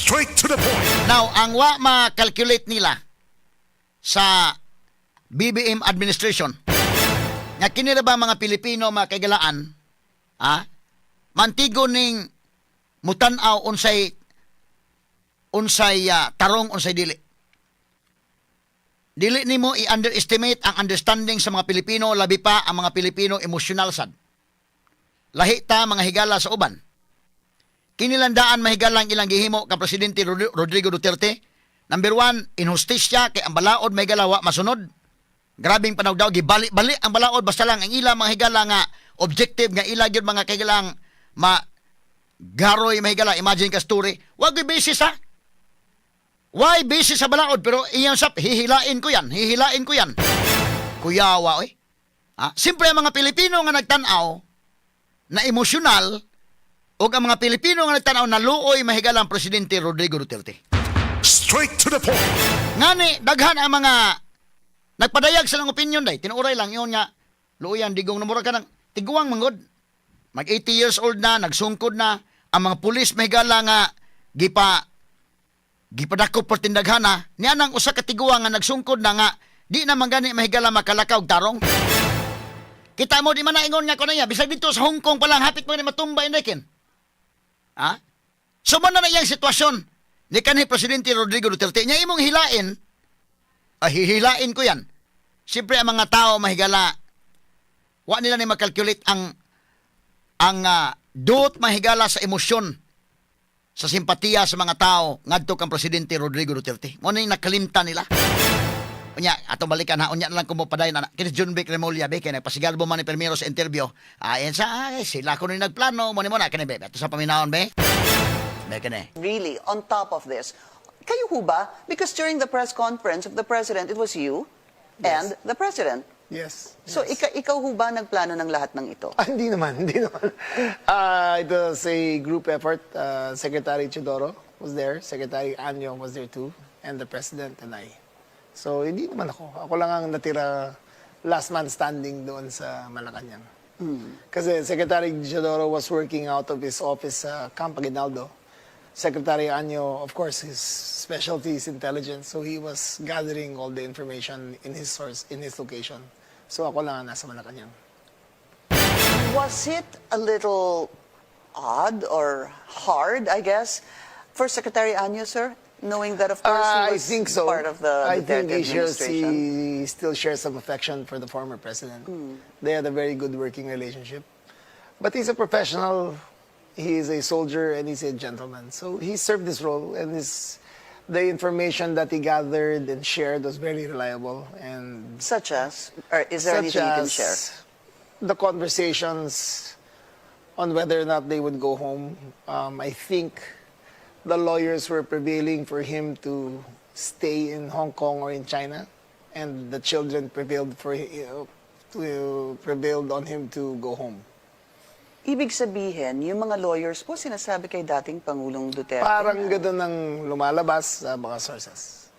Straight to the point. Now, ang wa ma-calculate nila sa BBM administration, nga kini ra ba mga Pilipino makagalaan, mantigo ning mutan-aw unsay tarong unsay dili. Dili nimo i-underestimate ang understanding sa mga Pilipino, labi pa ang mga Pilipino emotional sad. Lahi ta mga higala sa uban. Kinilandaan mahigalang ilang gihimo ka Presidente Rodrigo Duterte. Number 1, inhustisya kay ang balaod may galawa masunod. Grabing panawdaw gibali-bali ang balaod basta lang ang ila mga higala nga objective nga ila gyud mga kaigalang garoy mahigala. Imagine ka story, wag basis ha. Why busy sa balaod pero iyan sap hihilain ko yan. Kuyawa oy. Siyempre ang mga Pilipino nga nagtan-aw na emosyonal o ang mga Pilipino nga nagtan-aw na luoy mahigalang Presidente Rodrigo Duterte. Straight to the point. Ngani daghan ang mga nagpadayag silang opinion day. Tinuray lang yun nga luoyan digong namura ka ng tiguang manggod. Mag 80 years old na, nagsungkod na ang mga pulis mahigala nga gipadakop por tindaghana niya nang usa ka tiguang nga nagsungkod na nga di na man gani mahigala makalakaw og tarong. Kita mo di man naingon nga kuno niya bisag dito sa Hong Kong pa lang hapit mo ni matumba indekin. So man na iyang sitwasyon ni kanhi Presidente Rodrigo Duterte niya imong hilain. Hihilain ko yan. Siyempre ang mga tao mahigala wa nila ni makalculate ang dot mahigala sa emosyon sa simpatiya sa mga tao ngadto kang Presidente Rodrigo Duterte. Mo na nakalimta nila. Unya, ato balikan ha. Unya na lang kumupaday na. Kini John Vic Remulla, be, kaya nagpasigalbo man ni Primero sa interview. Sila ko na nagplano. Muna muna, kani be. Ito sa paminahon, be. Be, kani. Really, on top of this, kayo ho ba? Because during the press conference of the President, it was you and the President. Yes. So, ikaw ho ba nagplano ng lahat ng ito? Hindi naman. It was a group effort. Secretary Teodoro was there. Secretary Anyo was there too. And the President and I. So, hindi naman ako. Ako lang ang natira last man standing doon sa Malacanang. Kasi Secretary Teodoro was working out of his office sa Camp Aguinaldo. Secretary Anyo, of course, his specialty is intelligence. So, he was gathering all the information in his source, in his location. So ako lang ang nasa Malacanang. Was it a little odd or hard, I guess, for Secretary Anyo, sir? Knowing that, of course, he was I think so. part of the I think administration. he still shares some affection for the former president. They had a very good working relationship. But he's a professional, he is a soldier, and he's a gentleman. So he served this role, and the information that he gathered and shared was very reliable. And Such as? Or is there anything you can share? The conversations on whether or not they would go home. I think the lawyers were prevailing for him to stay in Hong Kong or in China, and the children prevailed on him to go home. Ibig sabihin, yung mga lawyers po sinasabi kay dating Pangulong Duterte. Parang gano'n ang lumalabas sa mga sources.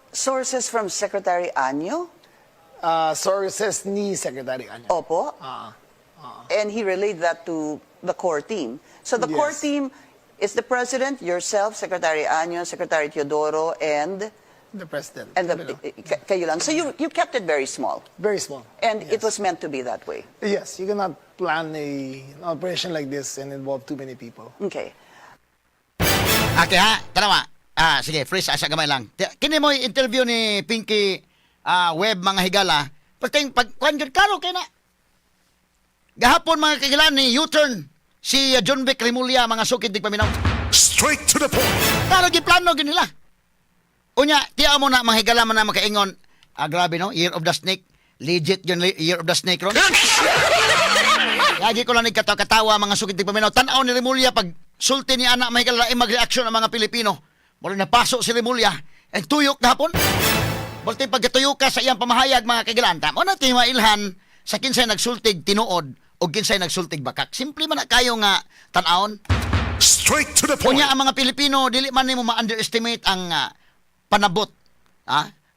Sources from Secretary Anyo? Sources ni Secretary Anyo. Opo. And he relayed that to the core team. So the core Yes. team is the President, yourself, Secretary Anyo, Secretary Teodoro, and The President. kayo lang. So you kept it very small. Very small. And it Yes. was meant to be that way. Yes, you cannot plan an operation like this and involve too many people. Okay. Okay ha, tanawa. Sige, freeze asa gamay lang. Kini mo interview ni Pinky Web mga higala. Pagkuhan yun, karo kay na. Gahapon mga kagilan ni U-turn si John Vic Remulla mga sukid di paminaw. Straight to the point. Karo giplano gid nila. Unya, tiya mo na mga higala man na makaingon. Grabe no, Year of the Snake. Legit yun, Year of the Snake ron. Lagi ko lang nagkatawa mga sukid di paminaw. Tanaw ni Remulla pag sulti ni anak mga higala mag-reaction ang mga Pilipino. Mula napasok si Remulla and tuyok gahapon. Bulti pagkatuyok ka sa iyang pamahayag mga kagilanta. Mo na ilhan sa kinsay nagsultig tinuod o kinsay nagsultig bakak. Simple man na kayo nga tan-aon. Straight to the point. Kunya ang mga Pilipino dili man nimo ma-underestimate ang panabot.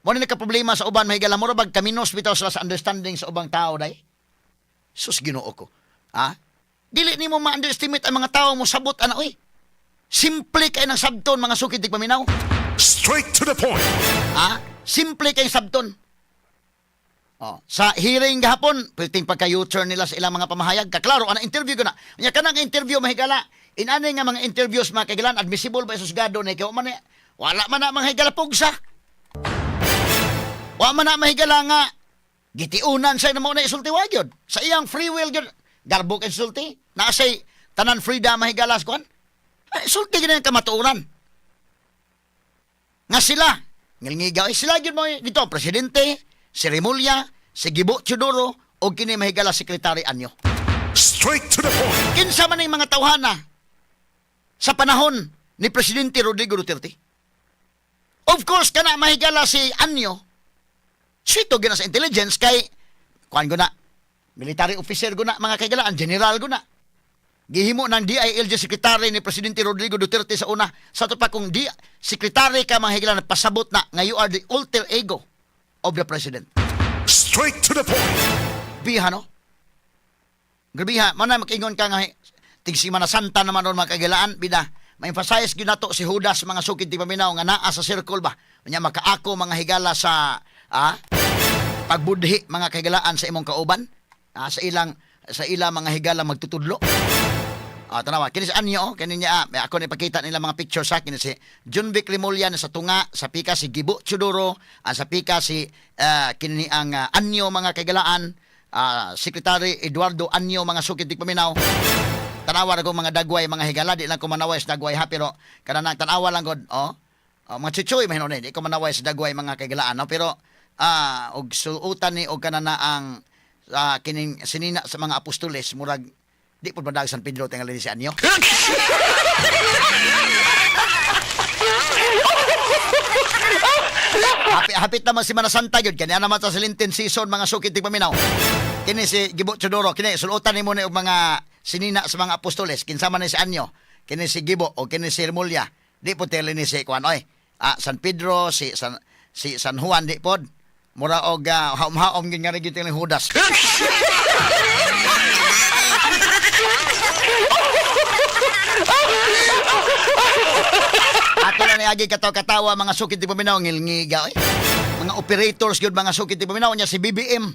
Mo ni nagka-problema sa uban mahigala mo ra bag kaminos bitaw sila sa understanding sa ubang tao day. Sus Ginoo ko. Dili nimo ma-underestimate ang mga tao mo sabot ana oy. Simple kay ng sabton mga sukid tig paminaw. Straight to the point. Simple kay sabton. Sa hearing gahapon, pwedeng pagka-U-turn nila sa ilang mga pamahayag. Kaklaro, ana interview ko na. Nya kanang interview mahigala. Inani nga mga interviews mga kaigalan, admissible ba isusgado na ikaw man wala man na mga higala pugsa. Wala man na mahigala nga gitiunan sa mo na isulti wagyod. Sa iyang free will gyud garbo kay isulti. Nasay tanan freedom mahigalas kuan. Isulti gyud ang kamatuoran. Nga sila, ngilngigaw sila gyud mo dito presidente, si Remulla, si Gibo Teodoro o kini mahigala sekretary Anyo. Straight to the point. Kinsa man ang mga tawhana sa panahon ni Presidente Rodrigo Duterte. Of course, kana mahigala si Anyo, sito gina sa intelligence kay, kuhan ko na, military officer ko na, mga kaigalaan, general ko na. Gihimo ng DILG Secretary ni Presidente Rodrigo Duterte sa una. Sa ito pa kung Secretary ka mga higala pasabot na nga you are the alter ego of the President. Straight to the point. Biha, no? Grabiha, mana makingon ka nga tigsi mana santa naman ron mga kaigalaan, bida. Ma-emphasize gyud nato si Judas mga sukid ti paminaw nga naa sa circle ba. Nya makaako mga higala sa pagbudhi mga kaigalaan sa imong kauban. Sa ilang mga higala magtutudlo. Tanawa, kini si Anyo, kini niya, ako na ipakita nila mga picture sa akin, si Junvic Remulla na sa tunga, sa pika si Gibo Teodoro, sa pika si kini ang Anyo mga kaigalaan, Secretary Eduardo Anyo mga sukid tig paminaw. Tanawa ra ko mga dagway mga higala, di lang ko manaway sa dagway ha, pero kanang tanawa lang god, mga chichoy mahino ni, di ko manaway sa dagway mga kaigalaan, no? Pero og suutan ni og kanana ang kining sinina sa mga apostoles murag di po badag San Pedro tingali si Anyo. Hapit naman si Mana Santa yun. Kanya naman sa Lenten season mga sukid tig paminaw. Kini si Gibo Teodoro. Kini sulutan ni mo na mga sinina sa mga apostoles. Kinsa man ni si Anyo. Kini si Gibo o kini si Remulla. Di po tele ni si Kuan. San Pedro, si San Juan di pod. Mura og haom-haom gyud nga gyud ni Judas. Ato na niagi katawa mga sukid ti paminaw ngilngiga mga operators gyud mga sukid ti paminaw nya si BBM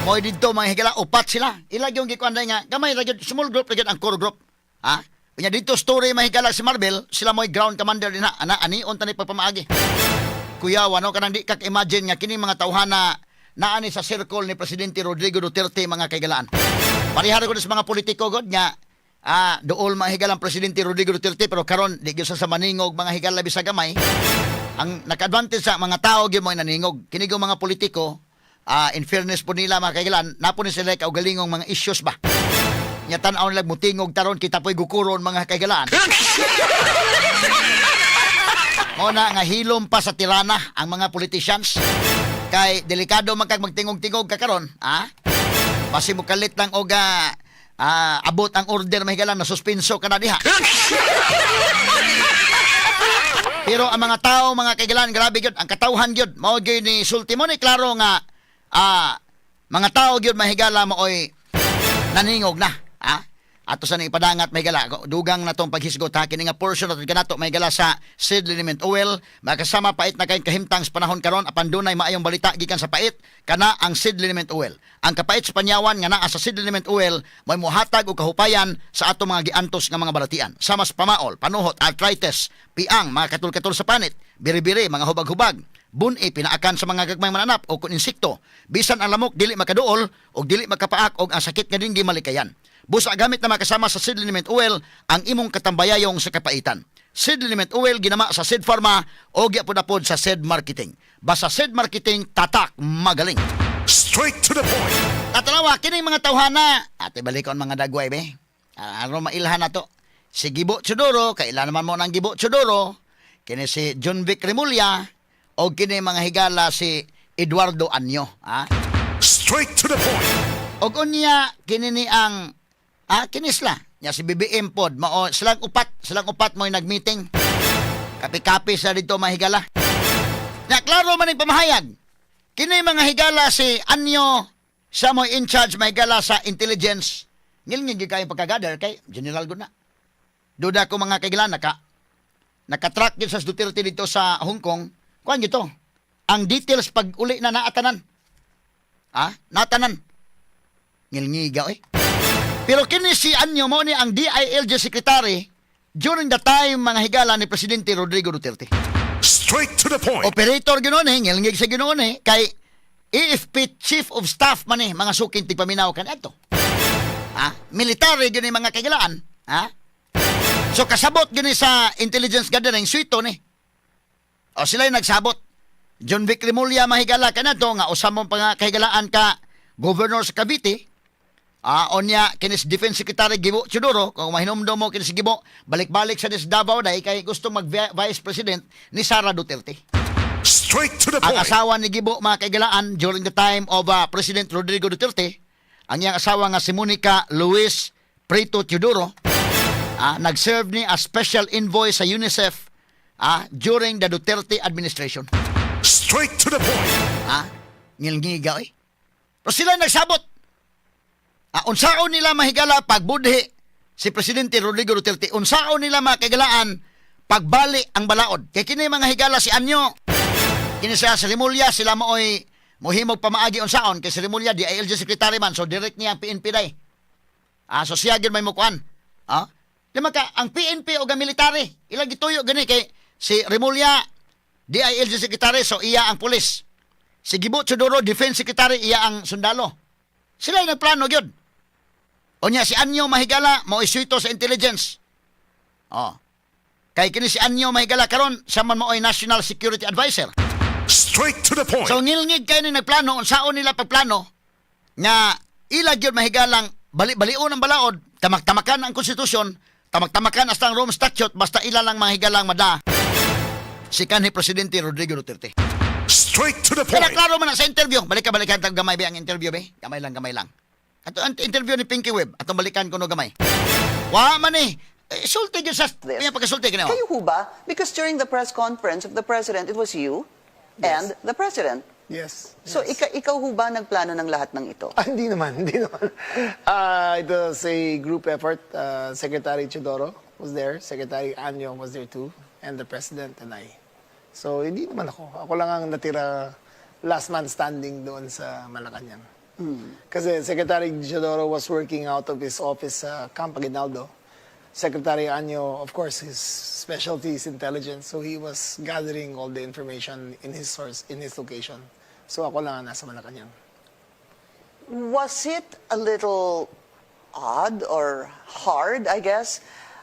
mo didto mga higala upat sila ila gyud gikuan nga gamay ra gyud small group ra gyud ang core group nya dito story mga higala si Marvel sila mo'y ground commander din ani unta ni pagpamaagi kuya wano kanang di kak imagine nga kini mga tawhana naani sa circle ni Presidente Rodrigo Duterte mga kaigalaan parihara ko sa mga politiko god nga dool mga higalang Presidente Rodrigo Duterte pero karon di gyud sa maningog mga higala bisag gamay ang naka-advantage sa mga tao gyud mo naningog kini gyud mga politiko in fairness po nila mga kaigalan napo ni sila kaugalingong mga issues ba nya tan-aw nila mutingog taron kita po'y gukuron mga kaigalaan mo na nga hilom pa sa tirana ang mga politicians kay delikado man kag magtingog-tingog ka karon basi mo kalit lang og abot ang order mahigalang na suspenso ka na diha. Pero ang mga tao, mga kaigalan, grabe gyud ang katawhan gyud. Mao gyud ni sulti mo ni klaro nga mga tao gyud mahigala maoy naningog na. Ato sa ipadangat mahigala dugang na tong paghisgot kini nga portion nato kanato mahigala sa seed liniment oil makasama pait na kay kahimtang sa panahon karon apan dunay maayong balita gikan sa pait kana ang seed liniment oil ang kapait sa panyawan nga naa sa seed liniment oil may mohatag og kahupayan sa ato mga giantos nga mga balatian sama sa pamaol panuhot arthritis piang mga katul-katul sa panit biri-biri mga hubag-hubag bun-i pinaakan sa mga gagmayng mananap o kun insekto bisan ang lamok dili makaduol og dili makapaak og ang sakit nga dinggi malikayan. Busa gamit na makasama sa seed liniment oil ang imong katambayayong sa kapaitan. Seed liniment oil ginama sa Seed Pharma o gyapon-apod sa Seed Marketing. Basta Seed Marketing tatak magaling. Straight to the point. Tatalawa kini mga tawhana. Ate balikon mga dagway be. Ano mailhan nato? Si Gibo Teodoro, kailan naman mo ng Gibo Teodoro? Kini si Junvic Remulla o kini mga higala si Eduardo Anyo. Straight to the point. Og unya kini ni ang kinisla nya si BBM pod mao silang upat mo nagmeeting kapi-kapi sa dito mahigala nya klaro man ning pamahayag kini mga higala si Anyo sa mo in charge mahigala sa intelligence ngilngig kayo pagkagather kay general gud na duda ko mga kailan, nakatrack yun sa Duterte dito sa Hong Kong. Kuhan gito, ang details pag uli na naatanan. Natanan. Ngilngigaw eh. Pero kini si Anyo mo ni ang DILG Secretary during the time mga higala ni Presidente Rodrigo Duterte. Straight to the point. Operator ginoon eh, ngilngig sa ginoon eh, kay AFP Chief of Staff man eh, mga suking tigpaminaw kan ato. Military gini mga kagilaan. So kasabot gini sa intelligence gathering, suito ni. O sila yung nagsabot. John Vic Rimulya mahigala ka na to, nga usamong pa nga kahigalaan ka Governor sa Cavite. Onya, kinis Defense Secretary Gibo Chudoro, kung mahinomdom mo kinis Gibo, balik-balik sa des Davao dahil kay gusto mag-Vice President ni Sara Duterte. Straight to the Ang point. asawa ni Gibo mga kaigalaan during the time of President Rodrigo Duterte, ang iyang asawa nga si Monica Luis Prieto Teodoro, nag-serve ni as special envoy sa UNICEF during the Duterte administration. Straight to the point. Ngilngigaw eh. Pero sila nagsabot. Unsaon nila mahigala pagbudhi si Presidente Rodrigo Duterte. Unsaon nila makagalaan pagbali ang balaod. Kaya kini mga higala si Anyo. Kini sa Rimulya, sila mooy mohimog pamaagi unsaon. Kaya si Rimulya, DILG Secretary man. So direct niya ang PNP day. So siya gin may mukuan. Lima ka, ang PNP o military. Ilang gituyo gani kay si Rimulya, DILG Secretary, so iya ang pulis. Si Gibo Chudoro, Defense Secretary, iya ang sundalo. Sila yung nagplano yun. O niya, si Anyo mahigala, mo isuito sa intelligence. Kay kini si Anyo mahigala karon, siya man mo ay National Security Advisor. Straight to the point. So ngilngig kayo ni nagplano, unsaon nila pagplano, nga ilag yun mahigalang bali-balion ang balaod, tamak-tamakan ang konstitusyon, tamak-tamakan hasta ang Rome Statute, basta ilalang mahigalang mada si kanhi Presidente Rodrigo Duterte. Straight to the Kaya point. klaro man na sa interview. Balikan tag gamay ba ang interview ba? Gamay lang. Ato ang interview ni Pinky Web. Atong balikan ko no gamay. Wa man eh. Sulti yun sa... Kaya pagkasulti ka na. Kayo ho ba? Because during the press conference of the President, it was you and the President. Yes. So ikaw ho ba nagplano ng lahat ng ito? Hindi naman. It was a group effort. Secretary Chidoro was there. Secretary Anyo was there too. And the President and I. So, hindi naman ako. Ako lang ang natira last man standing doon sa Malacanang. Kasi Secretary Chidoro was working out of his office sa Camp Aguinaldo. Secretary Anyo, of course, his specialty is intelligence. So, he was gathering all the information in his source, in his location. So, ako lang ang nasa Malacanang. Was it a little odd or hard, I guess,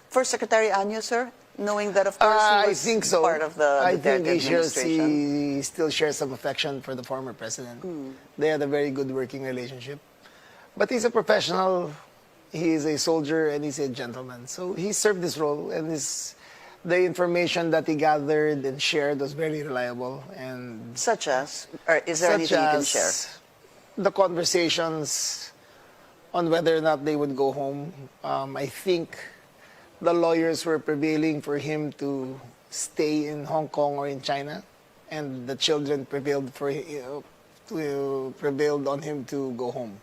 for Secretary Anyo, sir? Knowing that, of course, he I was think so. part of the I think Duterte administration. he still shares some affection for the former president. They had a very good working relationship. But he's a professional, he is a soldier, and he's a gentleman. So he served this role, and the information that he gathered and shared was very reliable. And Such as? Or is there such anything you can as share? the conversations on whether or not they would go home. I think the lawyers were prevailing for him to stay in Hong Kong or in China, and the children prevailed on him to go home.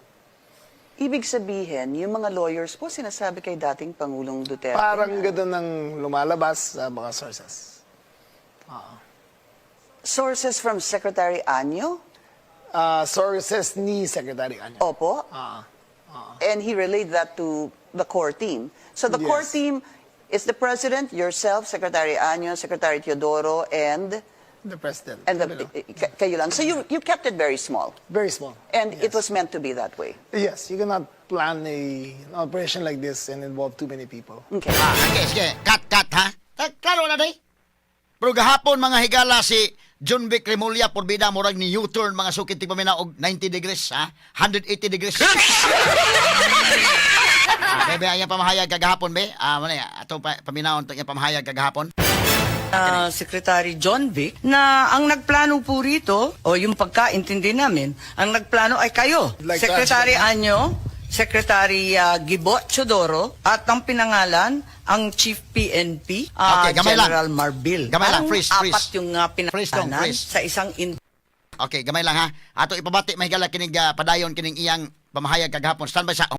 Ibig sabihin, yung mga lawyers po sinasabi kay dating Pangulong Duterte. Parang na gano'n ang lumalabas sa mga sources. sources from Secretary Anyo? Sources ni Secretary Anyo. Opo. And he relayed that to the core team. So the core Yes. team is the President, yourself, Secretary Anyo, Secretary Teodoro, and The President. kayo lang. So you kept it very small. Very small. And Yes. it was meant to be that way. Yes, you cannot plan an operation like this and involve too many people. Okay. Sige. Cut, ha? Klaro na day. Pero gahapon mga higala si John Vic Rimulya porbida murag ni U-turn mga sukit ti pamina og 90 degrees, ha? 180 degrees. Bebe, ang pamahayag kagahapon, be. Ato paminaon to yung pamahayag kagahapon. Secretary John Vic na ang nagplano po rito, o yung pagkaintindi namin, ang nagplano ay kayo. Like Secretary Anyo, Secretary Gibo Chodoro, at ang pinangalan, ang Chief PNP, Okay, gamay lang. General Marbil. Gamay lang, Parang freeze. apat yung Freeze lang, pinangalan freeze. sa isang Okay, gamay lang ha. Ato ipabati mahigala kining padayon kining iyang pamahayag kagahapon. Standby sa